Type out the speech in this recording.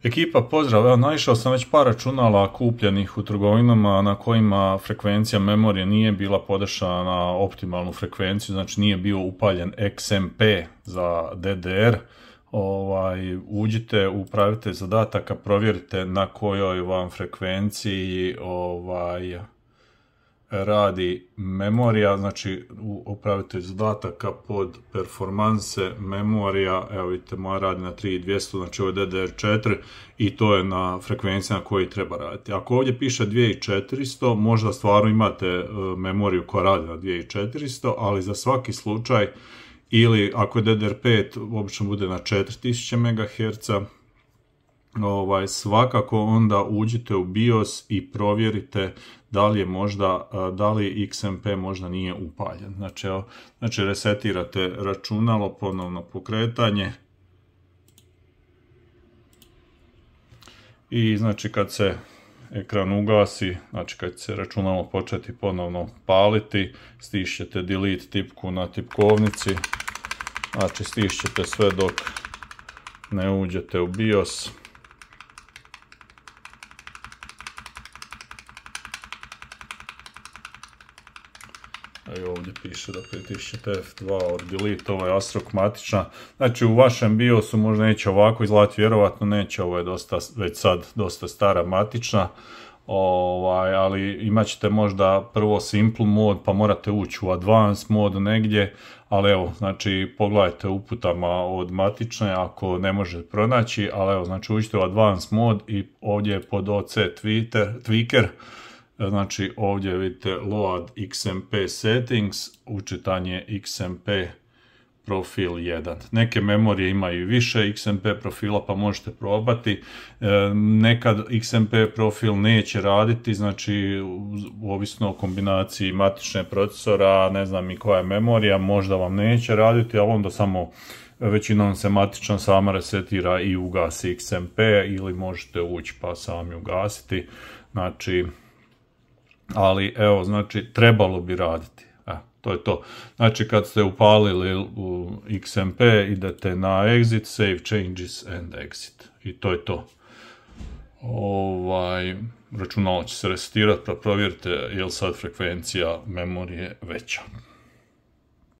Ekipa, pozdrav, evo naišao sam već par računala kupljenih u trgovinama na kojima frekvencija memorije nije bila podešana na optimalnu frekvenciju, znači nije bio upaljen XMP za DDR. Uđite u upravitelj zadataka, provjerite na kojoj vam frekvenciji radi memorija, znači u upravitelj zadataka pod performanse memorija, evo vidite moja radi na 3200, znači ovo je DDR4 i to je na frekvenciji na kojoj treba raditi. Ako ovdje piše 2400, možda stvarno imate memoriju koja radi na 2400, ali za svaki slučaj, ili ako je DDR5 obično bude na 4000 MHz, svakako onda uđite u BIOS i provjerite da li XMP možda nije upaljen. Znači resetirate računalo, ponovno pokretanje i znači kad se ekran ugasi, znači kad se računalo početi ponovno paliti, stišćete delete tipku na tipkovnici, znači stišćete sve dok ne uđete u BIOS. I ovdje piše da pritisnete F2 or delete, ovo je ASRock matična. Znači u vašem BIOS-u možda neće ovako izgledati, vjerovatno neće, ovo je već sad dosta stara matična. Ali imat ćete možda prvo simple mod, pa morate ući u advanced mod negdje, ali evo, znači pogledajte uputama od matične ako ne možete pronaći, ali evo, znači uđite u advanced mod i ovdje je pod OC tweaker, znači ovdje vidite load XMP settings, učitanje XMP profil 1. Neke memorije imaju više XMP profila pa možete probati. Nekad XMP profil neće raditi, znači ovisno o kombinaciji matične procesora, ne znam i koja je memorija, možda vam neće raditi, ali onda samo većinom se matična sama resetira i ugasi XMP ili možete ući pa sami ugasiti. Znači, ali evo, znači trebalo bi raditi. To je to. Znači kad ste upalili u XMP idete na exit, save changes and exit. I to je to. Računalo će se resetirati pa provjerite je li sad frekvencija memorije veća.